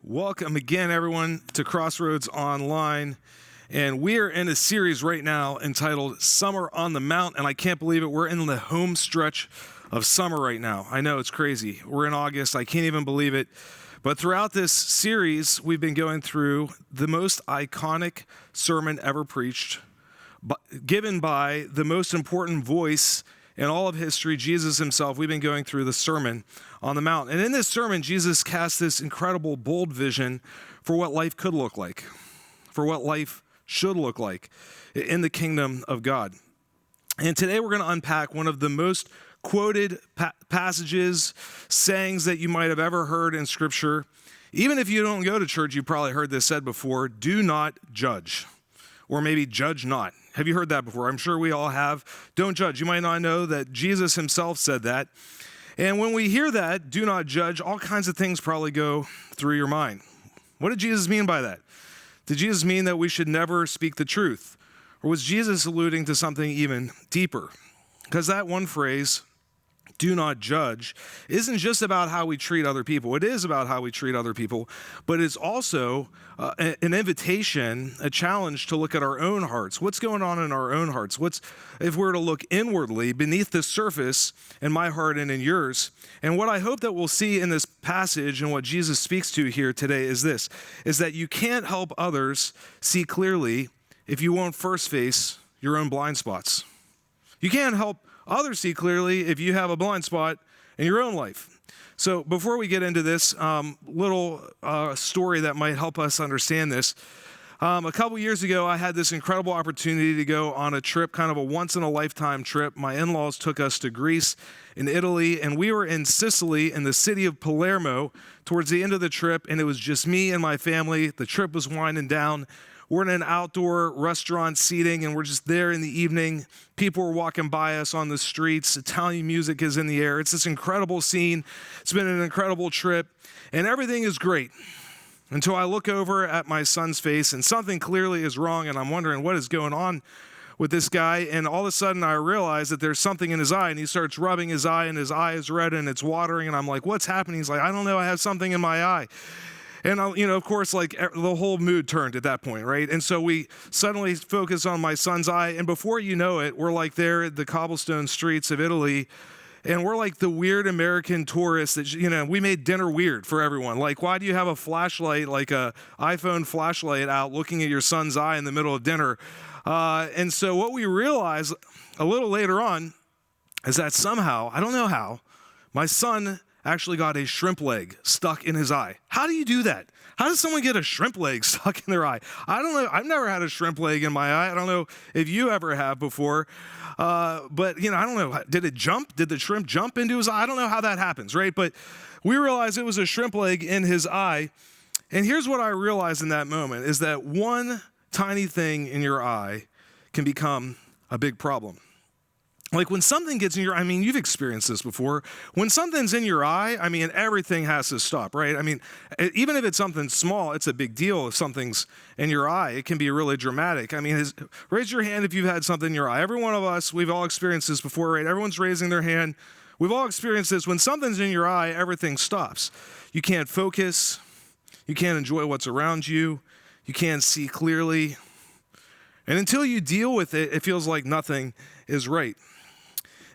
Welcome again, everyone, to Crossroads Online. And we are in a series right now entitled Summer on the Mount. And I can't believe it. We're in the home stretch of summer right now. I know it's crazy. We're in August. I can't even believe it. But throughout this series, we've been going through the most iconic sermon ever preached, given by the most important voice in all of history, Jesus himself. We've been going through the Sermon on the Mount. And in this sermon, Jesus cast this incredible, bold vision for what life could look like, for what life should look like in the kingdom of God. And today we're going to unpack one of the most quoted passages, sayings that you might have ever heard in Scripture. Even if you don't go to church, you've probably heard this said before: do not judge. Or maybe judge not. Have you heard that before? I'm sure we all have. Don't judge. You might not know that Jesus himself said that. And when we hear that, do not judge, all kinds of things probably go through your mind. What did Jesus mean by that? Did Jesus mean that we should never speak the truth? Or was Jesus alluding to something even deeper? Because that one phrase, do not judge, isn't just about how we treat other people. It is about how we treat other people, but it's also an invitation, a challenge to look at our own hearts. What's going on in our own hearts? If we're to look inwardly beneath the surface in my heart and in yours? And what I hope that we'll see in this passage and what Jesus speaks to here today is this, is that you can't help others see clearly if you won't first face your own blind spots. You can't help others see clearly if you have a blind spot in your own life. So before we get into this little story that might help us understand this, a couple years ago, I had this incredible opportunity to go on a trip, kind of a once-in-a-lifetime trip. My in-laws took us to Greece and Italy, and we were in Sicily in the city of Palermo towards the end of the trip, and it was just me and my family. The trip was winding down. We're in an outdoor restaurant seating, and we're just there in the evening. People are walking by us on the streets. Italian music is in the air. It's this incredible scene. It's been an incredible trip, and everything is great until I look over at my son's face, and something clearly is wrong, and I'm wondering what is going on with this guy. And all of a sudden, I realize that there's something in his eye, and he starts rubbing his eye, and his eye is red, and it's watering, and I'm like, what's happening? He's like, I don't know. I have something in my eye. And, of course, like the whole mood turned at that point, right? And so we suddenly focus on my son's eye. And before you know it, we're like there at the cobblestone streets of Italy. And we're like the weird American tourists that, we made dinner weird for everyone. Like, why do you have a flashlight, like a iPhone flashlight out looking at your son's eye in the middle of dinner? And so what we realized a little later on is that somehow, I don't know how, my son actually got a shrimp leg stuck in his eye. How do you do that? How does someone get a shrimp leg stuck in their eye? I don't know. I've never had a shrimp leg in my eye. I don't know if you ever have before. But, I don't know. Did it jump? Did the shrimp jump into his eye? I don't know how that happens, right? But we realized it was a shrimp leg in his eye. And here's what I realized in that moment is that one tiny thing in your eye can become a big problem. Like when something gets in your, you've experienced this before. When something's in your eye, everything has to stop, right? Even if it's something small, it's a big deal. If something's in your eye, it can be really dramatic. Raise your hand if you've had something in your eye. Every one of us, we've all experienced this before, right? Everyone's raising their hand. We've all experienced this. When something's in your eye, everything stops. You can't focus. You can't enjoy what's around you. You can't see clearly. And until you deal with it, it feels like nothing is right.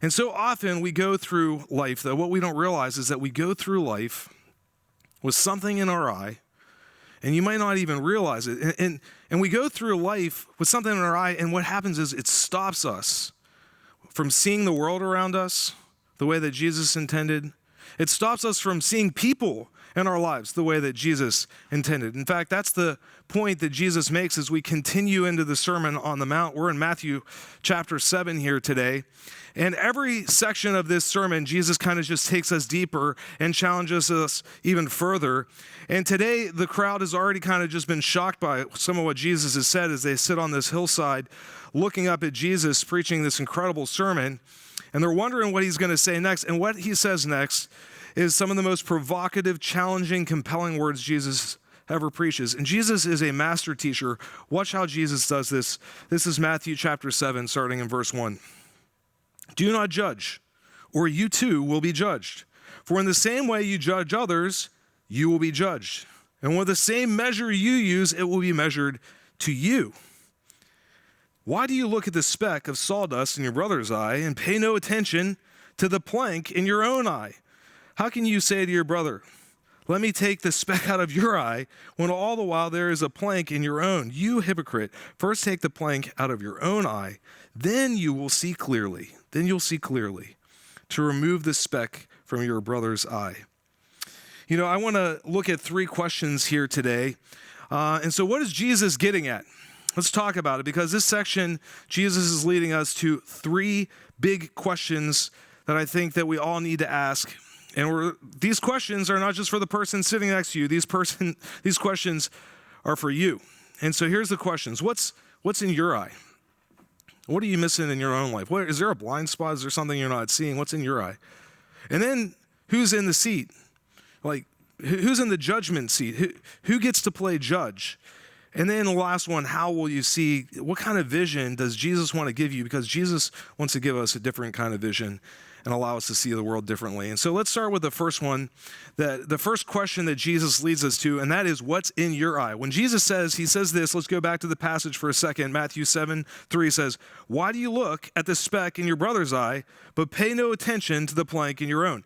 And so often we go through life, though, what we don't realize is that we go through life with something in our eye, and you might not even realize it. And we go through life with something in our eye, and what happens is it stops us from seeing the world around us the way that Jesus intended. It stops us from seeing people in our lives the way that Jesus intended. In fact, that's the point that Jesus makes as we continue into the Sermon on the Mount. We're in Matthew chapter 7 here today. And every section of this sermon, Jesus kind of just takes us deeper and challenges us even further. And today, the crowd has already kind of just been shocked by some of what Jesus has said as they sit on this hillside looking up at Jesus preaching this incredible sermon. And they're wondering what he's going to say next. And what he says next is some of the most provocative, challenging, compelling words Jesus ever preaches. And Jesus is a master teacher. Watch how Jesus does this. This is Matthew chapter 7, starting in verse 1. Do not judge, or you too will be judged. For in the same way you judge others, you will be judged. And with the same measure you use, it will be measured to you. Why do you look at the speck of sawdust in your brother's eye and pay no attention to the plank in your own eye? How can you say to your brother, let me take the speck out of your eye, when all the while there is a plank in your own? You hypocrite, first take the plank out of your own eye, then you will see clearly. Then you'll see clearly to remove the speck from your brother's eye. You know, I want to look at 3 questions here today. And so what is Jesus getting at? Let's talk about it, because this section, Jesus is leading us to 3 big questions that I think that we all need to ask. And these questions are not just for the person sitting next to you. These questions are for you. And so here's the questions. What's in your eye? What are you missing in your own life? Is there a blind spot? Is there something you're not seeing? What's in your eye? And then who's in the seat? Like, who's in the judgment seat? Who gets to play judge? And then the last one, how will you see? What kind of vision does Jesus want to give you? Because Jesus wants to give us a different kind of vision and allow us to see the world differently. And so let's start with the first one, the first question that Jesus leads us to, and that is, what's in your eye? When Jesus says, he says this, let's go back to the passage for a second. Matthew 7:3 says, why do you look at the speck in your brother's eye, but pay no attention to the plank in your own?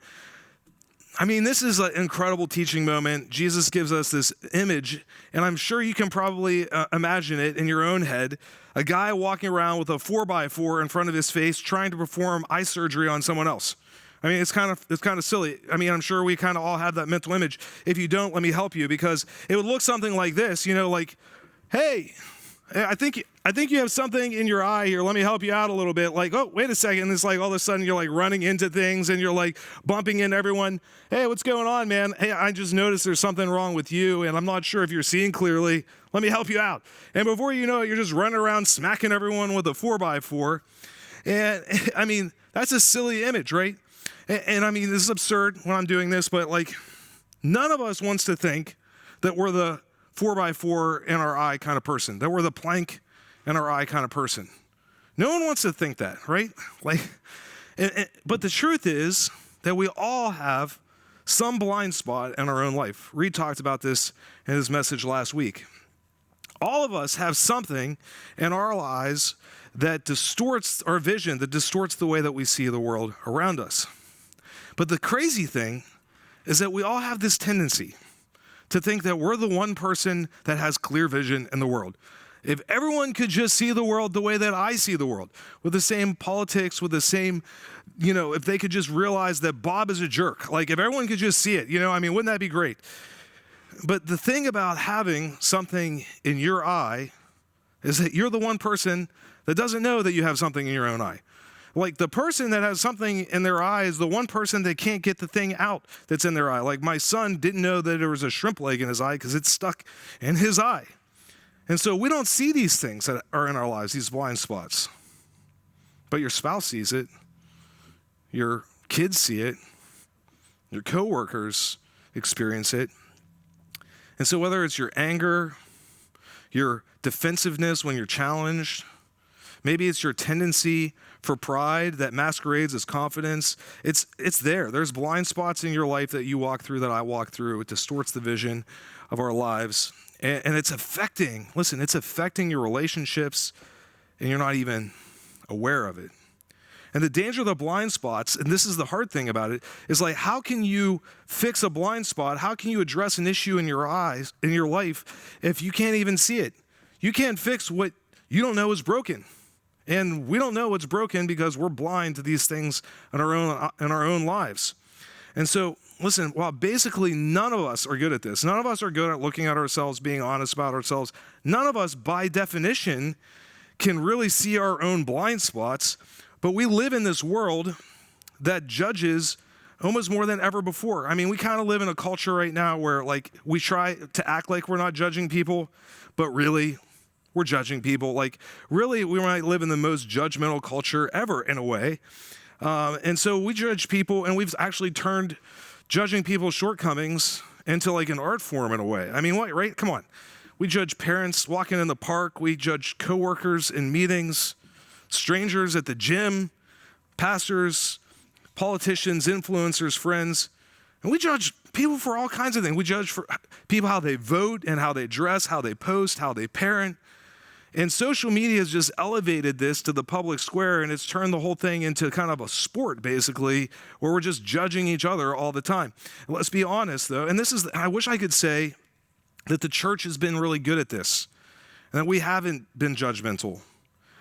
I mean, this is an incredible teaching moment. Jesus gives us this image, and I'm sure you can probably imagine it in your own head. A guy walking around with a 4x4 in front of his face trying to perform eye surgery on someone else. I mean, it's kind of silly. I mean, I'm sure we kind of all have that mental image. If you don't, let me help you, because it would look something like this, like, hey, I think you have something in your eye here. Let me help you out a little bit. Like, oh, wait a second. It's like all of a sudden you're like running into things and you're like bumping into everyone. Hey, what's going on, man? Hey, I just noticed there's something wrong with you, and I'm not sure if you're seeing clearly. Let me help you out. And before you know it, you're just running around smacking everyone with a 4x4. And I mean, that's a silly image, right? And I mean, this is absurd when I'm doing this, but like, none of us wants to think that we're the 4x4 in our eye kind of person, that we're the plank in our eye kind of person. No one wants to think that, right? But the truth is that we all have some blind spot in our own life. Reed talked about this in his message last week. All of us have something in our lives that distorts our vision, that distorts the way that we see the world around us. But the crazy thing is that we all have this tendency to think that we're the one person that has clear vision in the world. If everyone could just see the world the way that I see the world, with the same politics, with the same, if they could just realize that Bob is a jerk, like if everyone could just see it, wouldn't that be great? But the thing about having something in your eye is that you're the one person that doesn't know that you have something in your own eye. Like, the person that has something in their eye is the one person that can't get the thing out that's in their eye. Like, my son didn't know that there was a shrimp leg in his eye because it's stuck in his eye. And so we don't see these things that are in our lives, these blind spots. But your spouse sees it. Your kids see it. Your coworkers experience it. And so whether it's your anger, your defensiveness when you're challenged, maybe it's your tendency for pride that masquerades as confidence, it's there. There's blind spots in your life that you walk through, that I walk through. It distorts the vision of our lives. And it's affecting your relationships, and you're not even aware of it. And the danger of the blind spots, and this is the hard thing about it, is like, how can you fix a blind spot? How can you address an issue in your eyes, in your life, if you can't even see it? You can't fix what you don't know is broken. And we don't know what's broken because we're blind to these things in our own lives. And so, listen, while basically none of us are good at this, none of us are good at looking at ourselves, being honest about ourselves, none of us by definition can really see our own blind spots, but we live in this world that judges almost more than ever before. I mean, we kind of live in a culture right now where, like, we try to act like we're not judging people, but really, we're judging people. Like, really, we might live in the most judgmental culture ever, in a way. And so we judge people, and we've actually turned judging people's shortcomings into like an art form in a way. I mean, what, right? Come on. We judge parents walking in the park. We judge coworkers in meetings, strangers at the gym, pastors, politicians, influencers, friends. And we judge people for all kinds of things. We judge for people how they vote and how they dress, how they post, how they parent. And social media has just elevated this to the public square, and it's turned the whole thing into kind of a sport, basically, where we're just judging each other all the time. Let's be honest, though, and I wish I could say that the church has been really good at this, and that we haven't been judgmental.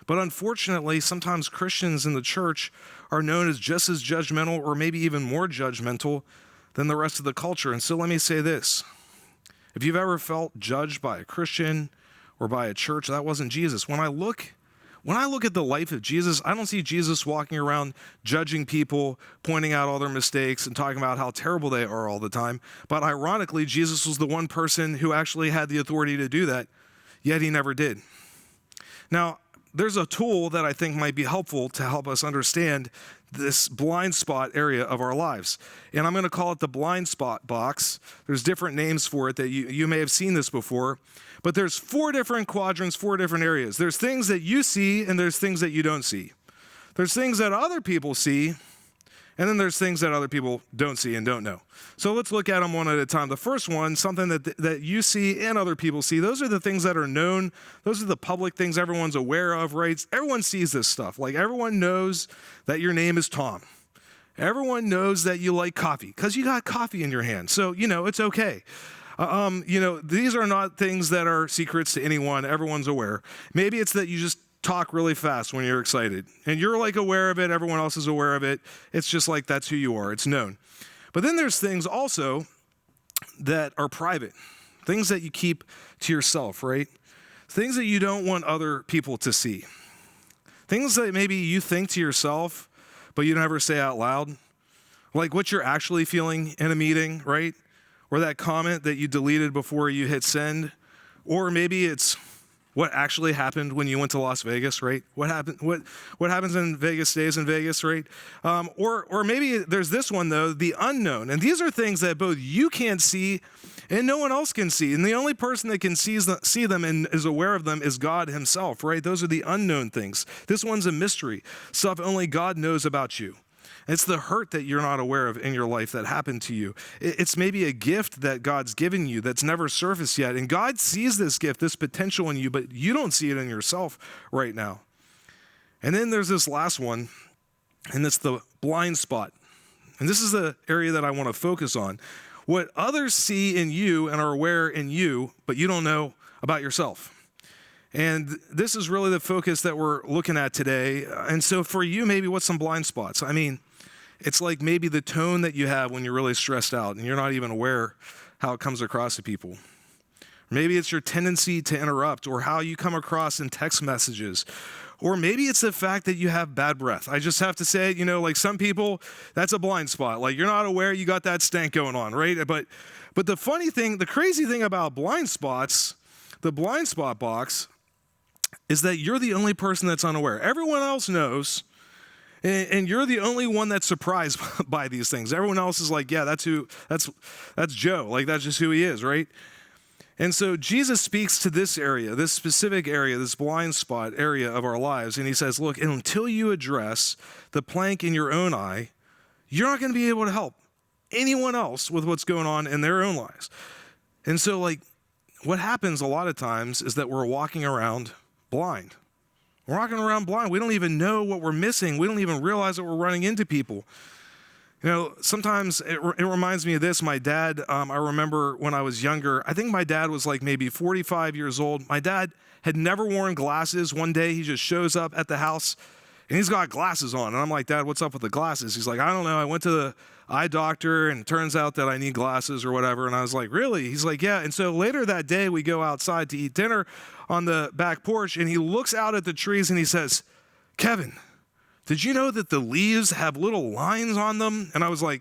But unfortunately, sometimes Christians in the church are known as just as judgmental or maybe even more judgmental than the rest of the culture. And so let me say this. If you've ever felt judged by a Christian or by a church, that wasn't Jesus. When I look at the life of Jesus, I don't see Jesus walking around judging people, pointing out all their mistakes and talking about how terrible they are all the time. But ironically, Jesus was the one person who actually had the authority to do that, yet he never did. Now, there's a tool that I think might be helpful to help us understand this blind spot area of our lives. And I'm going to call it the blind spot box. There's different names for it that you may have seen this before. But there's 4 different quadrants, 4 different areas. There's things that you see and there's things that you don't see. There's things that other people see, and then there's things that other people don't see and don't know. So let's look at them one at a time. The first one, something that you see and other people see, those are the things that are known. Those are the public things everyone's aware of, right? Everyone sees this stuff. Like everyone knows that your name is Tom. Everyone knows that you like coffee because you got coffee in your hand. So, it's okay. These are not things that are secrets to anyone. Everyone's aware. Maybe it's that you just talk really fast when you're excited and you're like aware of it. Everyone else is aware of it. It's just like that's who you are. It's known. But then there's things also that are private, things that you keep to yourself, right? Things that you don't want other people to see. Things that maybe you think to yourself, but you never say out loud. Like what you're actually feeling in a meeting, right? Or that comment that you deleted before you hit send. Or maybe it's what actually happened when you went to Las Vegas, right? What happened? What happens in Vegas stays in Vegas, right? Or maybe there's this one though, the unknown. And these are things that both you can't see and no one else can see. And the only person that can see them and is aware of them is God himself, right? Those are the unknown things. This one's a mystery, stuff only God knows about you. It's the hurt that you're not aware of in your life that happened to you. It's maybe a gift that God's given you that's never surfaced yet. And God sees this gift, this potential in you, but you don't see it in yourself right now. And then there's this last one, and it's the blind spot. And this is the area that I want to focus on. What others see in you and are aware in you, but you don't know about yourself. And this is really the focus that we're looking at today. And so for you, maybe what's some blind spots? I mean, it's like maybe the tone that you have when you're really stressed out and you're not even aware how it comes across to people. Maybe it's your tendency to interrupt or how you come across in text messages. Or maybe it's the fact that you have bad breath. I just have to say, like some people, that's a blind spot. Like you're not aware you got that stank going on, right? But the crazy thing about blind spots, the blind spot box, is that you're the only person that's unaware. Everyone else knows, and you're the only one that's surprised by these things. Everyone else is like, yeah, that's Joe. Like, that's just who he is, right? And so Jesus speaks to this area, this specific area, this blind spot area of our lives, and he says, look, until you address the plank in your own eye, you're not going to be able to help anyone else with what's going on in their own lives. And so, what happens a lot of times is that we're walking around blind. We're walking around blind. We don't even know what we're missing. We don't even realize that we're running into people. Sometimes it reminds me of this. My dad, I remember when I was younger, I think my dad was like maybe 45 years old. My dad had never worn glasses. One day he just shows up at the house and he's got glasses on. And I'm like, Dad, what's up with the glasses? He's like, I don't know. I went to the eye doctor and it turns out that I need glasses or whatever. And I was like, really? He's like, yeah. And so later that day we go outside to eat dinner on the back porch and he looks out at the trees and he says, Kevin, did you know that the leaves have little lines on them? And I was like,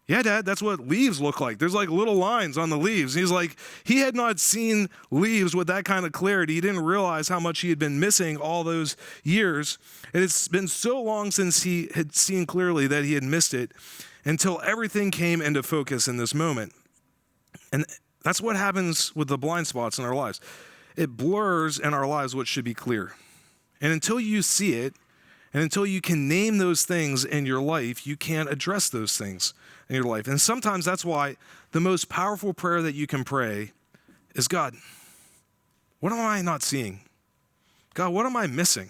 yeah, Dad, that's what leaves look like. There's like little lines on the leaves. And he's like, he had not seen leaves with that kind of clarity. He didn't realize how much he had been missing all those years. And it's been so long since he had seen clearly that he had missed it until everything came into focus in this moment. And that's what happens with the blind spots in our lives. It blurs in our lives what should be clear. And until you see it, And until you can name those things in your life, you can't address those things in your life. And sometimes that's why the most powerful prayer that you can pray is, God, what am I not seeing? God, what am I missing?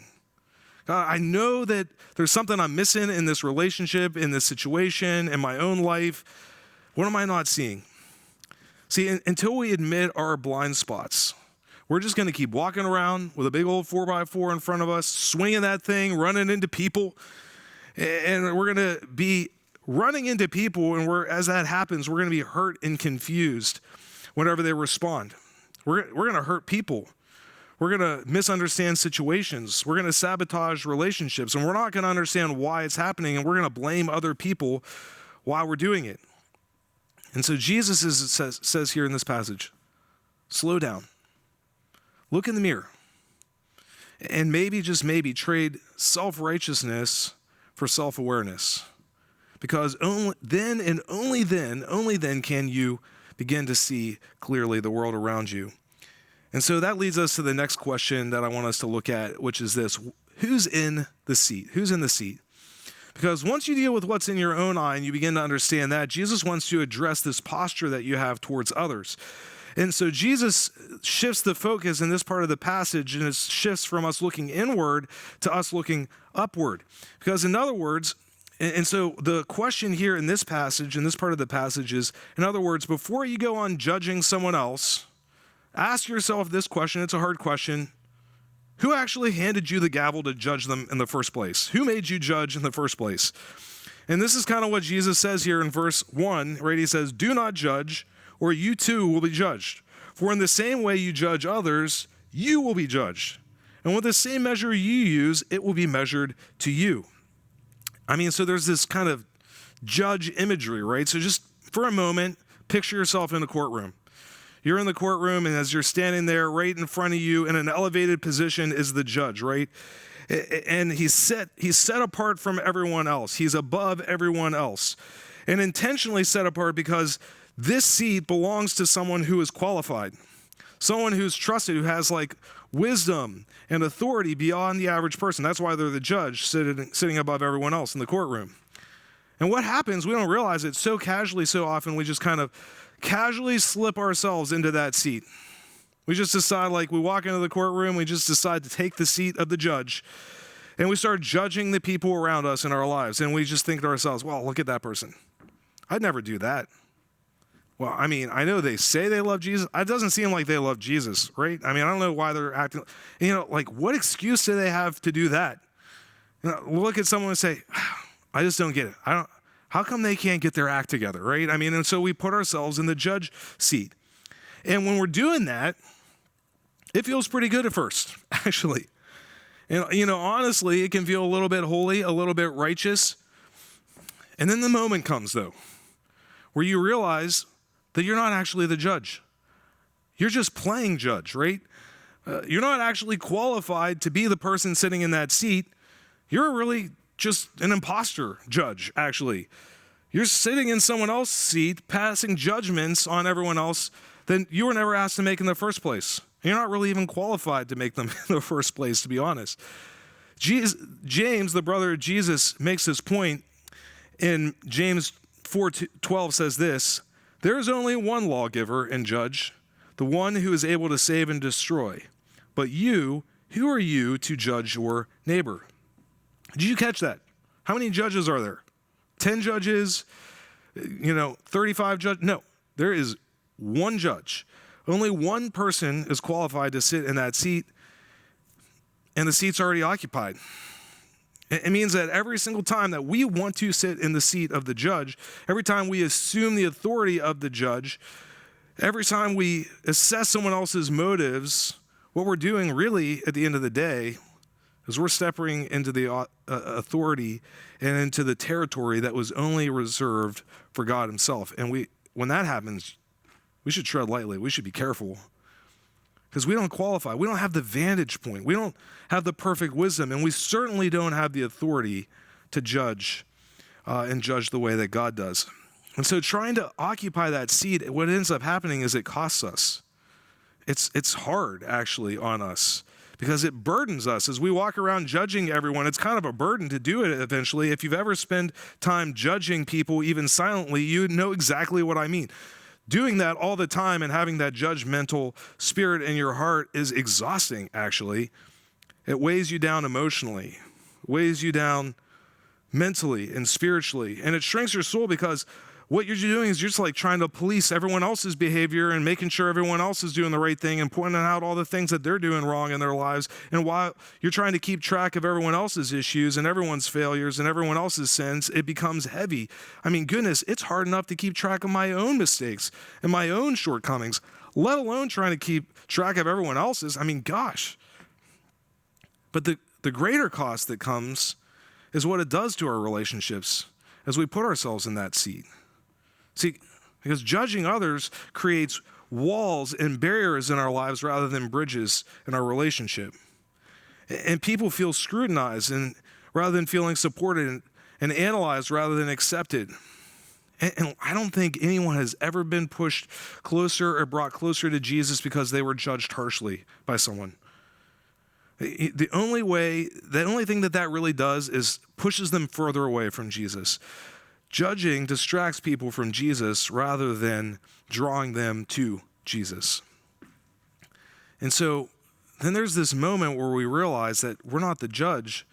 God, I know that there's something I'm missing in this relationship, in this situation, in my own life. What am I not seeing? See, until we admit our blind spots, we're just going to keep walking around with a big old 4x4 in front of us, swinging that thing, running into people. And we're going to be running into people, and as that happens, we're going to be hurt and confused whenever they respond. We're going to hurt people. We're going to misunderstand situations. We're going to sabotage relationships, and we're not going to understand why it's happening, and we're going to blame other people while we're doing it. And so Jesus says here in this passage, slow down. Look in the mirror. And maybe, just maybe, trade self-righteousness for self-awareness. Because only then can you begin to see clearly the world around you. And so that leads us to the next question that I want us to look at, which is this: who's in the seat? Who's in the seat? Because once you deal with what's in your own eye and you begin to understand that, Jesus wants to address this posture that you have towards others. And so Jesus shifts the focus in this part of the passage, and it shifts from us looking inward to us looking upward. Because in other words, and so the question here in this passage, in this part of the passage is, in other words, before you go on judging someone else, ask yourself this question. It's a hard question. Who actually handed you the gavel to judge them in the first place? Who made you judge in the first place? And this is kind of what Jesus says here in verse 1, right? He says, do not judge, or you too will be judged. For in the same way you judge others, you will be judged. And with the same measure you use, it will be measured to you. I mean, so there's this kind of judge imagery, right? So just for a moment, picture yourself in a courtroom. You're in the courtroom, and as you're standing there, right in front of you in an elevated position is the judge, right? And he's set apart from everyone else. He's above everyone else. And intentionally set apart because this seat belongs to someone who is qualified, someone who's trusted, who has like wisdom and authority beyond the average person. That's why they're the judge, sitting above everyone else in the courtroom. And what happens, we don't realize it so casually, so often we just kind of casually slip ourselves into that seat. We just decide, like, we walk into the courtroom, we just decide to take the seat of the judge, and we start judging the people around us in our lives. And we just think to ourselves, well, look at that person. I'd never do that. Well, I mean, I know they say they love Jesus. It doesn't seem like they love Jesus, right? I mean, I don't know why they're acting, like, what excuse do they have to do that? Look at someone and say, I just don't get it. How come they can't get their act together, right? I mean, and so we put ourselves in the judge seat. And when we're doing that, it feels pretty good at first, actually. And, honestly, it can feel a little bit holy, a little bit righteous. And then the moment comes, though, where you realize that you're not actually the judge. You're just playing judge, right? You're not actually qualified to be the person sitting in that seat. You're really just an imposter judge, actually. You're sitting in someone else's seat, passing judgments on everyone else that you were never asked to make in the first place. You're not really even qualified to make them in the first place, to be honest. James, the brother of Jesus, makes this point in James 4:12 says this: there is only one lawgiver and judge, the one who is able to save and destroy. But you, who are you to judge your neighbor? Did you catch that? How many judges are there? 10 judges? 35 judges? No, there is one judge. Only one person is qualified to sit in that seat, and the seat's already occupied. It means that every single time that we want to sit in the seat of the judge, every time we assume the authority of the judge, every time we assess someone else's motives, what we're doing really at the end of the day is we're stepping into the authority and into the territory that was only reserved for God himself. And when that happens, we should tread lightly. We should be careful because we don't qualify. We don't have the vantage point. We don't have the perfect wisdom, and we certainly don't have the authority to judge and judge the way that God does. And so trying to occupy that seat, what ends up happening is it costs us. It's hard, actually, on us because it burdens us. As we walk around judging everyone, it's kind of a burden to do it eventually. If you've ever spent time judging people, even silently, you know exactly what I mean. Doing that all the time and having that judgmental spirit in your heart is exhausting, actually. It weighs you down emotionally, weighs you down mentally and spiritually, and it shrinks your soul because what you're doing is you're just like trying to police everyone else's behavior and making sure everyone else is doing the right thing and pointing out all the things that they're doing wrong in their lives. And while you're trying to keep track of everyone else's issues and everyone's failures and everyone else's sins, it becomes heavy. I mean, goodness, it's hard enough to keep track of my own mistakes and my own shortcomings, let alone trying to keep track of everyone else's. I mean, gosh. But the greater cost that comes is what it does to our relationships as we put ourselves in that seat. See, because judging others creates walls and barriers in our lives rather than bridges in our relationship. And people feel scrutinized and rather than feeling supported and analyzed rather than accepted. And I don't think anyone has ever been pushed closer or brought closer to Jesus because they were judged harshly by someone. The only thing that really does is pushes them further away from Jesus. Judging distracts people from Jesus rather than drawing them to Jesus. And so then there's this moment where we realize that we're not the judge,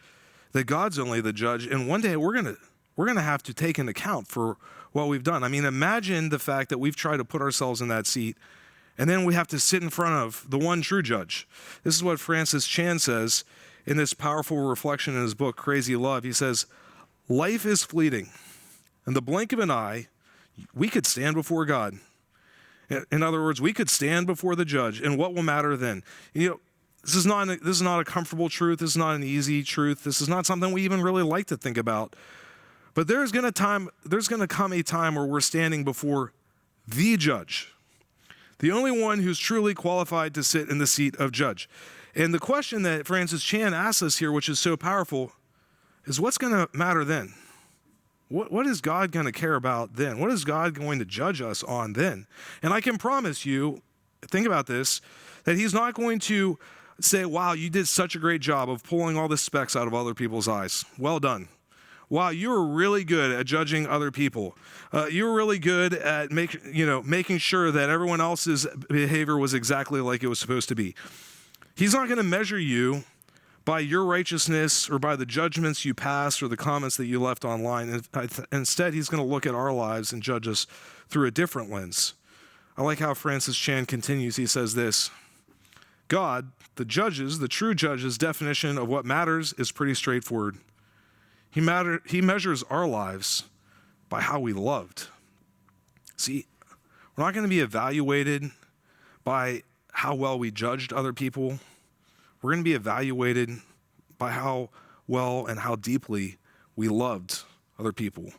that God's only the judge, and one day we're gonna have to take an account for what we've done. I mean, imagine the fact that we've tried to put ourselves in that seat, and then we have to sit in front of the one true judge. This is what Francis Chan says in this powerful reflection in his book, Crazy Love. He says, "Life is fleeting. In the blink of an eye, we could stand before God. In other words, we could stand before the judge, and what will matter then?" You know, this is not a comfortable truth. This is not an easy truth. This is not something we even really like to think about. But there's going to come a time where we're standing before the judge, the only one who's truly qualified to sit in the seat of judge. And the question that Francis Chan asks us here, which is so powerful, is what's going to matter then? What is God going to care about then? What is God going to judge us on then? And I can promise you, think about this, that he's not going to say, "Wow, you did such a great job of pulling all the specks out of other people's eyes. Well done. Wow, you were really good at judging other people. You were really good at making sure that everyone else's behavior was exactly like it was supposed to be." He's not going to measure you by your righteousness or by the judgments you passed or the comments that you left online. Instead, he's going to look at our lives and judge us through a different lens. I like how Francis Chan continues. He says this: God, the true judge's definition of what matters is pretty straightforward. He measures our lives by how we loved. See, we're not going to be evaluated by how well we judged other people. We're going to be evaluated by how well and how deeply we loved other people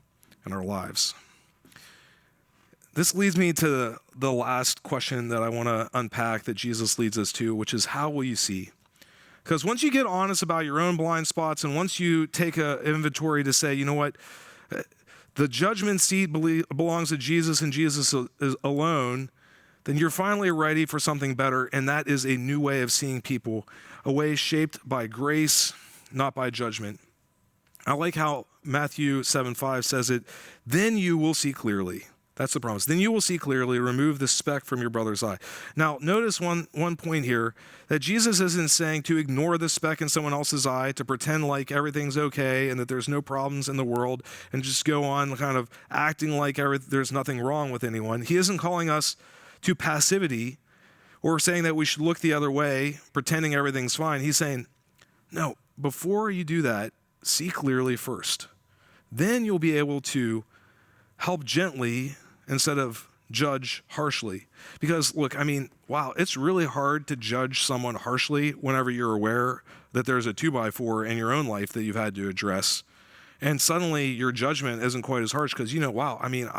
in our lives. This leads me to the last question that I want to unpack that Jesus leads us to, which is, how will you see? Because once you get honest about your own blind spots, and once you take an inventory to say, you know what, the judgment seat belongs to Jesus and Jesus is alone, then you're finally ready for something better, and that is a new way of seeing people, a way shaped by grace, not by judgment. I like how Matthew 7:5 says it, "Then you will see clearly." That's the promise. "Then you will see clearly, remove the speck from your brother's eye." Now, notice one point here, that Jesus isn't saying to ignore the speck in someone else's eye, to pretend like everything's okay and that there's no problems in the world and just go on kind of acting like there's nothing wrong with anyone. He isn't calling us to passivity or saying that we should look the other way, pretending everything's fine. He's saying, no, before you do that, see clearly first. Then you'll be able to help gently instead of judge harshly. Because look, I mean, wow, it's really hard to judge someone harshly whenever you're aware that there's a 2x4 in your own life that you've had to address. And suddenly your judgment isn't quite as harsh because, wow, I mean,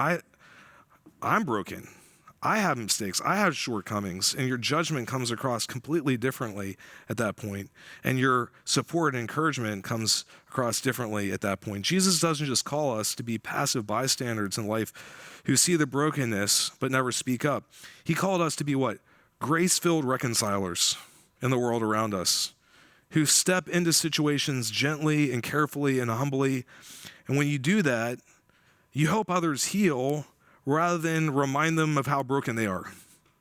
I'm broken. I have mistakes, I have shortcomings, and your judgment comes across completely differently at that point, and your support and encouragement comes across differently at that point. Jesus doesn't just call us to be passive bystanders in life who see the brokenness but never speak up. He called us to be what? Grace-filled reconcilers. in the world around us, who step into situations gently and carefully and humbly. And when you do that, you help others heal rather than remind them of how broken they are.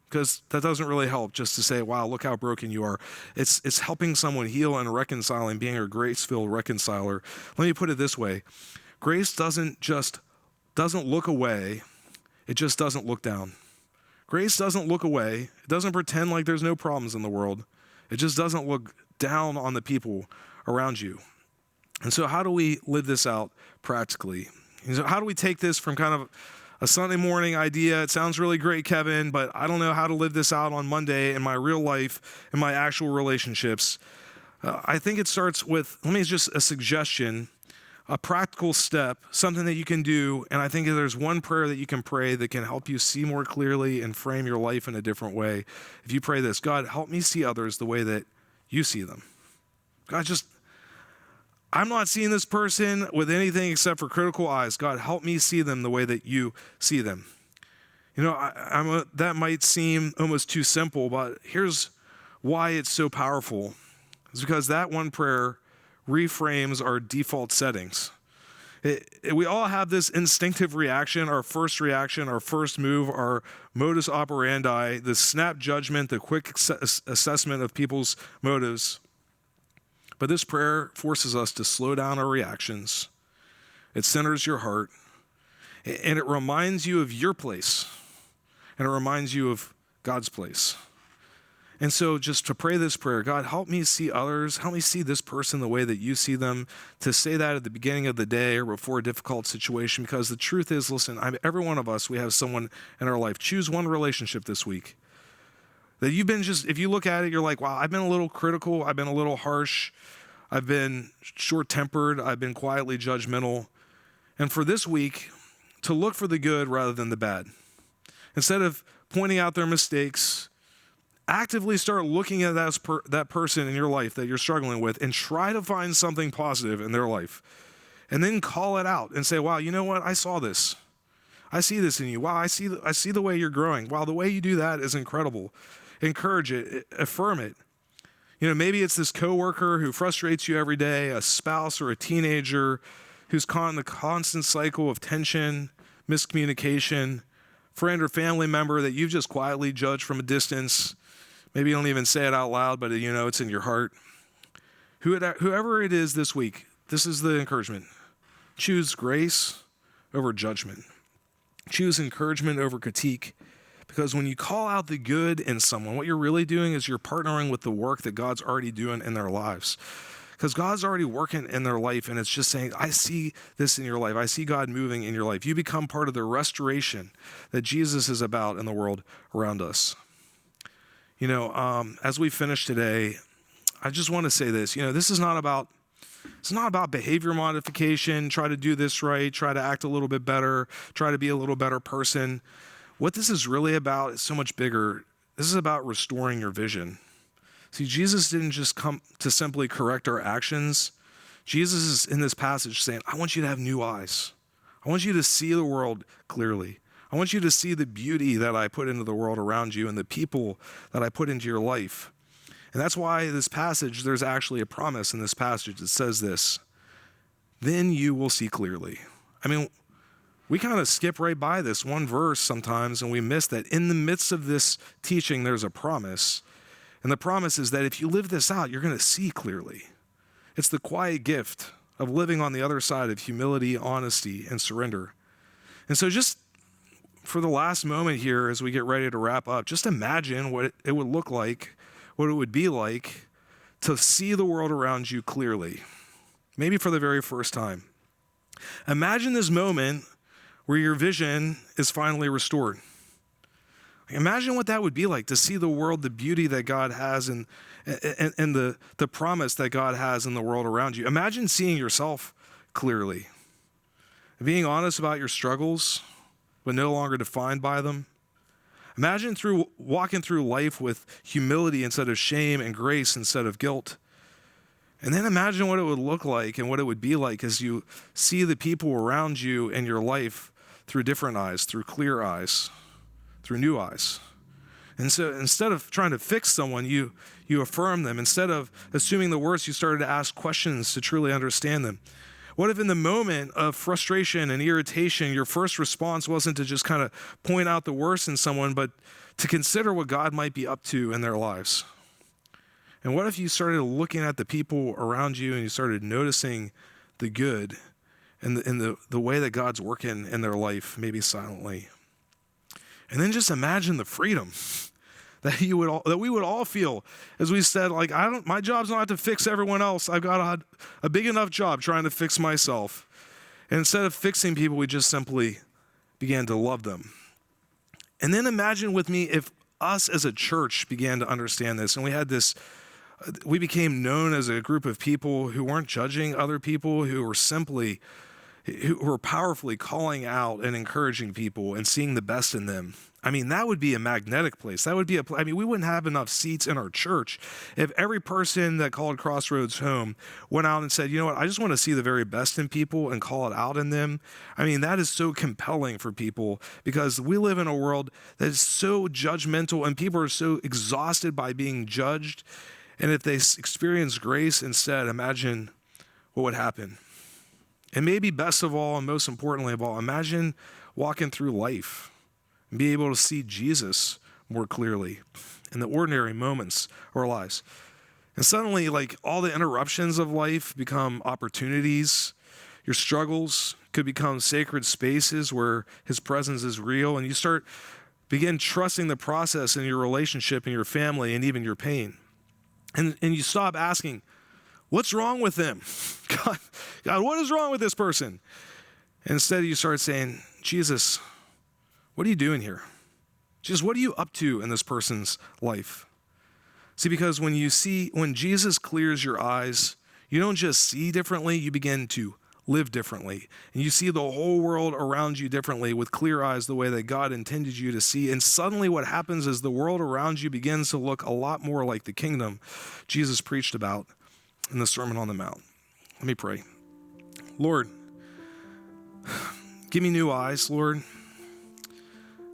Because that doesn't really help just to say, wow, look how broken you are. It's helping someone heal and reconciling, being a grace-filled reconciler. Let me put it this way. Grace doesn't look away. It just doesn't look down. Grace doesn't look away. It doesn't pretend like there's no problems in the world. It just doesn't look down on the people around you. And so how do we live this out practically? And so how do we take this from kind of a Sunday morning idea? It sounds really great, Kevin, but I don't know how to live this out on Monday in my real life, in my actual relationships. I think it starts with, let me just a suggestion, a practical step, something that you can do. And I think there's one prayer that you can pray that can help you see more clearly and frame your life in a different way. If you pray this, God, help me see others the way that you see them. God, I'm not seeing this person with anything except for critical eyes. God, help me see them the way that you see them. You know, that might seem almost too simple, but here's why it's so powerful. It's because that one prayer reframes our default settings. We all have this instinctive reaction, our first move, our modus operandi, the snap judgment, the quick assessment of people's motives. But this prayer forces us to slow down our reactions. It centers your heart, and it reminds you of your place, and it reminds you of God's place. And so just to pray this prayer, God, help me see others, help me see this person the way that you see them, to say that at the beginning of the day or before a difficult situation, because the truth is, listen, every one of us, we have someone in our life. Choose one relationship this week that you've been if you look at it, you're like, wow, I've been a little critical, I've been a little harsh, I've been short-tempered, I've been quietly judgmental. And for this week, to look for the good rather than the bad. Instead of pointing out their mistakes, actively start looking at that person in your life that you're struggling with and try to find something positive in their life. And then call it out and say, wow, you know what? I saw this. I see this in you. Wow, I see the way you're growing. Wow, the way you do that is incredible. Encourage it, affirm it. You know, maybe it's this coworker who frustrates you every day, a spouse or a teenager who's caught in the constant cycle of tension, miscommunication, friend or family member that you've just quietly judged from a distance. Maybe you don't even say it out loud, but you know it's in your heart. Whoever it is this week, this is the encouragement. Choose grace over judgment. Choose encouragement over critique. Because when you call out the good in someone, what you're really doing is you're partnering with the work that God's already doing in their lives. Because God's already working in their life, and it's just saying, I see this in your life. I see God moving in your life. You become part of the restoration that Jesus is about in the world around us. You know, as we finish today, I just want to say this. You know, it's not about behavior modification, try to do this right, try to act a little bit better, try to be a little better person. What this is really about is so much bigger. This is about restoring your vision. See, Jesus didn't just come to simply correct our actions. Jesus is in this passage saying, I want you to have new eyes. I want you to see the world clearly. I want you to see the beauty that I put into the world around you and the people that I put into your life. And that's why this passage, there's actually a promise in this passage that says this, then you will see clearly. I mean, we kind of skip right by this one verse sometimes and we miss that in the midst of this teaching, there's a promise. And the promise is that if you live this out, you're going to see clearly. It's the quiet gift of living on the other side of humility, honesty, and surrender. And so just for the last moment here, as we get ready to wrap up, just imagine what it would look like, what it would be like to see the world around you clearly, maybe for the very first time. Imagine this moment where your vision is finally restored. Imagine what that would be like to see the world, the beauty that God has and the promise that God has in the world around you. Imagine seeing yourself clearly, being honest about your struggles, but no longer defined by them. Imagine walking through life with humility instead of shame and grace instead of guilt. And then imagine what it would look like and what it would be like as you see the people around you in your life through different eyes, through clear eyes, through new eyes. And so instead of trying to fix someone, you affirm them. Instead of assuming the worst, you started to ask questions to truly understand them. What if in the moment of frustration and irritation, your first response wasn't to just kind of point out the worst in someone, but to consider what God might be up to in their lives? And what if you started looking at the people around you and you started noticing the good and the way that God's working in their life, maybe silently? And then just imagine the freedom that we would all feel as we said, like, my job's not to fix everyone else. I've got a big enough job trying to fix myself. And instead of fixing people, we just simply began to love them. And then imagine with me if us as a church began to understand this, and we became known as a group of people who weren't judging other people, who were powerfully calling out and encouraging people and seeing the best in them. I mean, that would be a magnetic place. We wouldn't have enough seats in our church if every person that called Crossroads home went out and said, you know what, I just want to see the very best in people and call it out in them. I mean, that is so compelling for people because we live in a world that is so judgmental and people are so exhausted by being judged. And if they experience grace instead, imagine what would happen. And maybe best of all, and most importantly of all, imagine walking through life and be able to see Jesus more clearly in the ordinary moments of our lives. And suddenly, like, all the interruptions of life become opportunities. Your struggles could become sacred spaces where his presence is real, and you begin trusting the process in your relationship and your family and even your pain. And you stop asking, what's wrong with them? God, what is wrong with this person? And instead you start saying, Jesus, what are you doing here? Jesus, what are you up to in this person's life? See, because when Jesus clears your eyes, you don't just see differently, you begin to live differently. And you see the whole world around you differently with clear eyes, the way that God intended you to see. And suddenly what happens is the world around you begins to look a lot more like the kingdom Jesus preached about in the Sermon on the Mount. Let me pray. Lord, give me new eyes, Lord.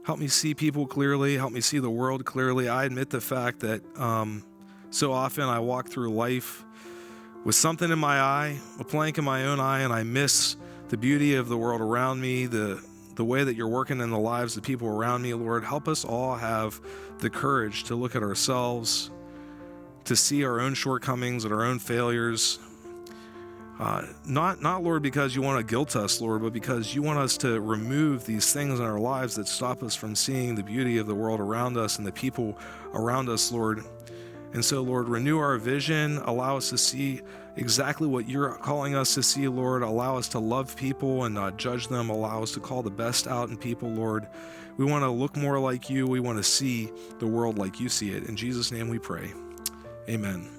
Help me see people clearly. Help me see the world clearly. I admit the fact that so often I walk through life with something in my eye, a plank in my own eye, and I miss the beauty of the world around me, the way that you're working in the lives of people around me. Lord, help us all have the courage to look at ourselves, to see our own shortcomings and our own failures. Not Lord, because you want to guilt us, Lord, but because you want us to remove these things in our lives that stop us from seeing the beauty of the world around us and the people around us, Lord. And so, Lord, renew our vision, allow us to see exactly what you're calling us to see, Lord. Allow us to love people and not judge them. Allow us to call the best out in people, Lord. We want to look more like you. We want to see the world like you see it. In Jesus' name we pray. Amen.